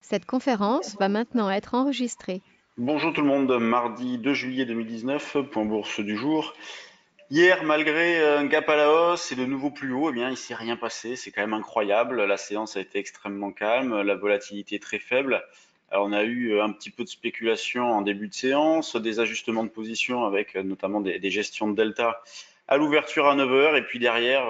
Cette conférence va maintenant être enregistrée. Bonjour tout le monde, mardi 2 juillet 2019, point bourse du jour. Hier, malgré un gap à la hausse et de nouveau plus haut, eh bien, il s'est rien passé. C'est quand même incroyable. La séance a été extrêmement calme, la volatilité très faible. Alors, on a eu un petit peu de spéculation en début de séance, des ajustements de position avec notamment des gestions de delta à l'ouverture à 9 heures et puis derrière,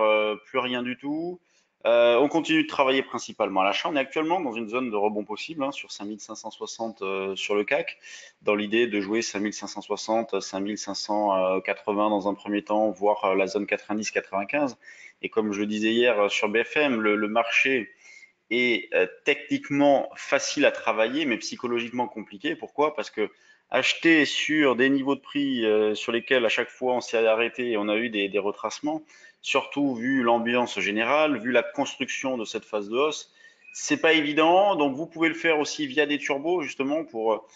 plus rien du tout. On continue de travailler principalement à l'achat. On est actuellement dans une zone de rebond possible hein, sur 5560 sur le CAC, dans l'idée de jouer 5560, 5580 dans un premier temps, voire la zone 90-95. Et comme je le disais hier sur BFM, le marché est techniquement facile à travailler, mais psychologiquement compliqué. Pourquoi? Parce que acheter sur des niveaux de prix sur lesquels à chaque fois on s'est arrêté et on a eu des retracements, surtout vu l'ambiance générale, vu la construction de cette phase de hausse, c'est pas évident. Donc vous pouvez le faire aussi via des turbos justement pour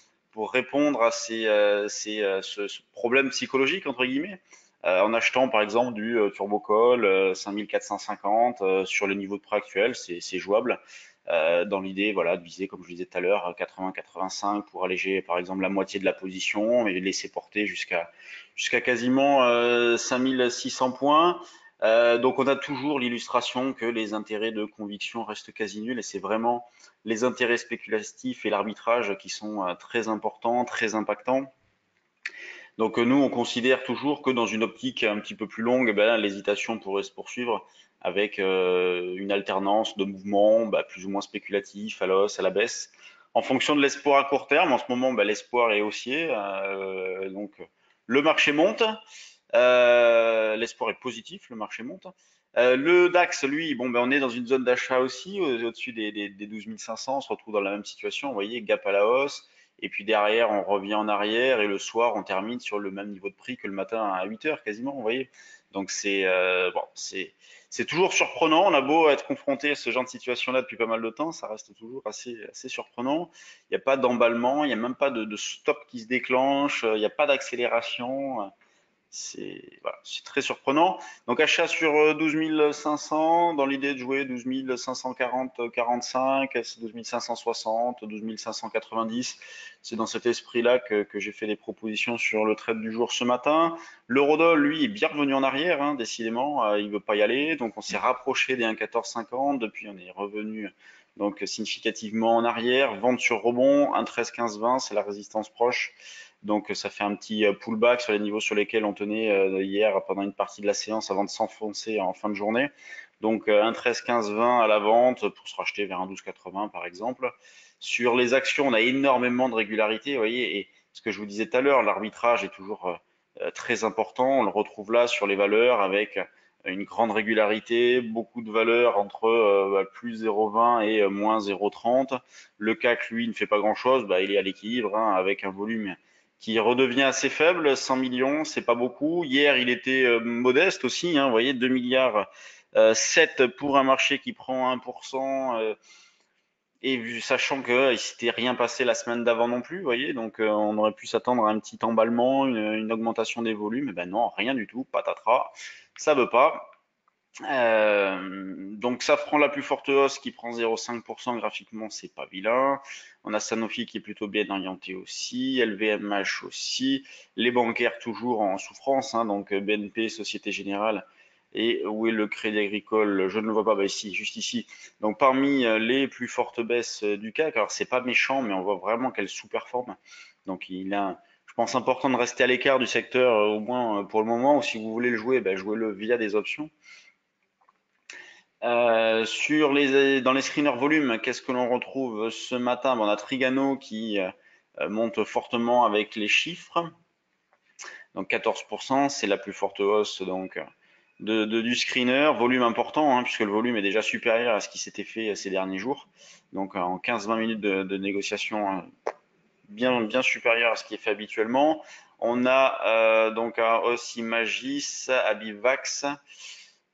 répondre à ce problème psychologique entre guillemets en achetant par exemple du Turbo Call 5450 sur le niveau de prêt actuel, c'est jouable. Dans l'idée voilà, de viser, comme je le disais tout à l'heure, 80-85 pour alléger par exemple la moitié de la position et laisser porter jusqu'à quasiment 5600 points. Donc on a toujours l'illustration que les intérêts de conviction restent quasi nuls et c'est vraiment les intérêts spéculatifs et l'arbitrage qui sont très importants, très impactants. Donc nous, on considère toujours que dans une optique un petit peu plus longue, eh ben, l'hésitation pourrait se poursuivre avec une alternance de mouvements plus ou moins spéculatifs à la hausse, à la baisse. En fonction de l'espoir à court terme, en ce moment, l'espoir est haussier, donc le marché monte. L'espoir est positif, le marché monte. Le DAX, lui, on est dans une zone d'achat aussi, au-dessus des 12 500, on se retrouve dans la même situation, vous voyez, gap à la hausse, et puis derrière, on revient en arrière, et le soir, on termine sur le même niveau de prix que le matin à 8 heures quasiment, vous voyez. Donc c'est toujours surprenant, on a beau être confronté à ce genre de situation-là depuis pas mal de temps, ça reste toujours assez surprenant. Il n'y a pas d'emballement, il n'y a même pas de stop qui se déclenche, il n'y a pas d'accélération. C'est très surprenant. Donc achat sur 12 500 dans l'idée de jouer 12 540 45, 12 560, 12 590. C'est dans cet esprit-là que j'ai fait des propositions sur le trade du jour ce matin. L'eurodoll, lui, est bien revenu en arrière, hein, décidément. Il veut pas y aller. Donc on s'est rapproché des 1,1450. Depuis, on est revenu donc significativement en arrière. Vente sur rebond, 1,131520, c'est la résistance proche. Donc ça fait un petit pullback sur les niveaux sur lesquels on tenait hier pendant une partie de la séance avant de s'enfoncer en fin de journée. Donc un 13, 15, 20 à la vente pour se racheter vers un 12, 80 par exemple. Sur les actions, on a énormément de régularité, vous voyez, et ce que je vous disais tout à l'heure, l'arbitrage est toujours très important. On le retrouve là sur les valeurs avec une grande régularité, beaucoup de valeurs entre plus 0,20 et moins 0,30. Le CAC, lui, ne fait pas grand-chose, il est à l'équilibre hein, avec un volume qui redevient assez faible, 100 millions, c'est pas beaucoup. Hier, il était modeste aussi, hein, vous voyez, 2 milliards 7 pour un marché qui prend 1%, sachant que il s'était rien passé la semaine d'avant non plus, vous voyez, donc on aurait pu s'attendre à un petit emballement, une augmentation des volumes, et ben non, rien du tout, patatras, ça veut pas. Donc Safran la plus forte hausse qui prend 0,5% graphiquement, c'est pas vilain. On a Sanofi qui est plutôt bien orienté aussi, LVMH aussi, les bancaires toujours en souffrance, hein, donc BNP, Société Générale. Et où est le Crédit Agricole? Je ne le vois pas, ici, juste ici. Donc parmi les plus fortes baisses du CAC, alors c'est pas méchant, mais on voit vraiment qu'elle sous-performe. Donc je pense important de rester à l'écart du secteur, au moins pour le moment, ou si vous voulez le jouer, jouez-le via des options. Dans les screeners volume, qu'est-ce que l'on retrouve ce matin? On a Trigano qui monte fortement avec les chiffres. Donc 14%, c'est la plus forte hausse donc du screener. Volume important, hein, puisque le volume est déjà supérieur à ce qui s'était fait ces derniers jours. Donc en 15-20 minutes de négociation, hein, bien supérieur à ce qui est fait habituellement. On a donc un hausse Imagis, Abivax.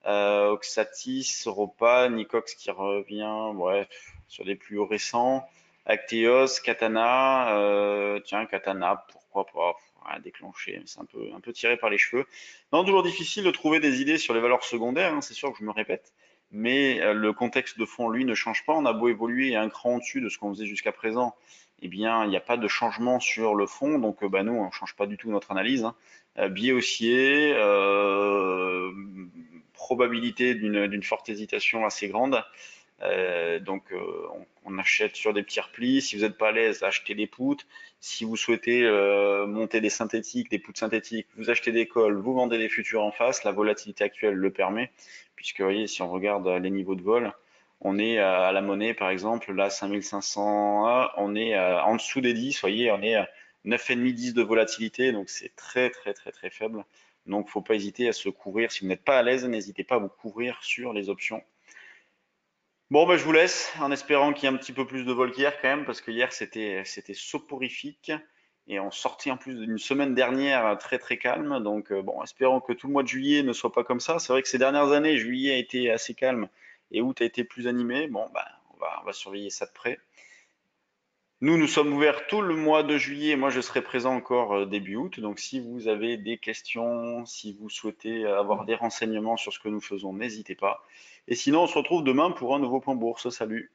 Oxatis, Europa, Nicox qui revient, bref, sur des plus hauts récents. Acteos, Katana, tiens, Katana, pourquoi pas, ouais, déclencher, c'est un peu tiré par les cheveux. Non, toujours difficile de trouver des idées sur les valeurs secondaires, hein, c'est sûr que je me répète, mais le contexte de fond, lui, ne change pas. On a beau évoluer un cran au-dessus de ce qu'on faisait jusqu'à présent, eh bien, il n'y a pas de changement sur le fond, donc bah, nous, on ne change pas du tout notre analyse, hein. Biais haussier, probabilité d'une forte hésitation assez grande. Donc on achète sur des petits replis. Si vous n'êtes pas à l'aise, achetez des poutres. Si vous souhaitez monter des synthétiques, des poutres synthétiques, vous achetez des cols, vous vendez des futurs en face. La volatilité actuelle le permet, puisque vous voyez, si on regarde les niveaux de vol, on est à la monnaie par exemple, là 5500, on est en dessous des 10, voyez, on est à 9,5 10 de volatilité, donc c'est très très très très faible. Donc faut pas hésiter à se couvrir. Si vous n'êtes pas à l'aise, n'hésitez pas à vous couvrir sur les options. Bon, bah, je vous laisse en espérant qu'il y ait un petit peu plus de vol qu'hier quand même, parce que hier c'était soporifique et on sortit en plus d'une semaine dernière très très calme. Donc bon, espérons que tout le mois de juillet ne soit pas comme ça. C'est vrai que ces dernières années, juillet a été assez calme et août a été plus animé. Bon, bah, on va surveiller ça de près. Nous sommes ouverts tout le mois de juillet. Moi, je serai présent encore début août. Donc, si vous avez des questions, si vous souhaitez avoir des renseignements sur ce que nous faisons, n'hésitez pas. Et sinon, on se retrouve demain pour un nouveau point bourse. Salut!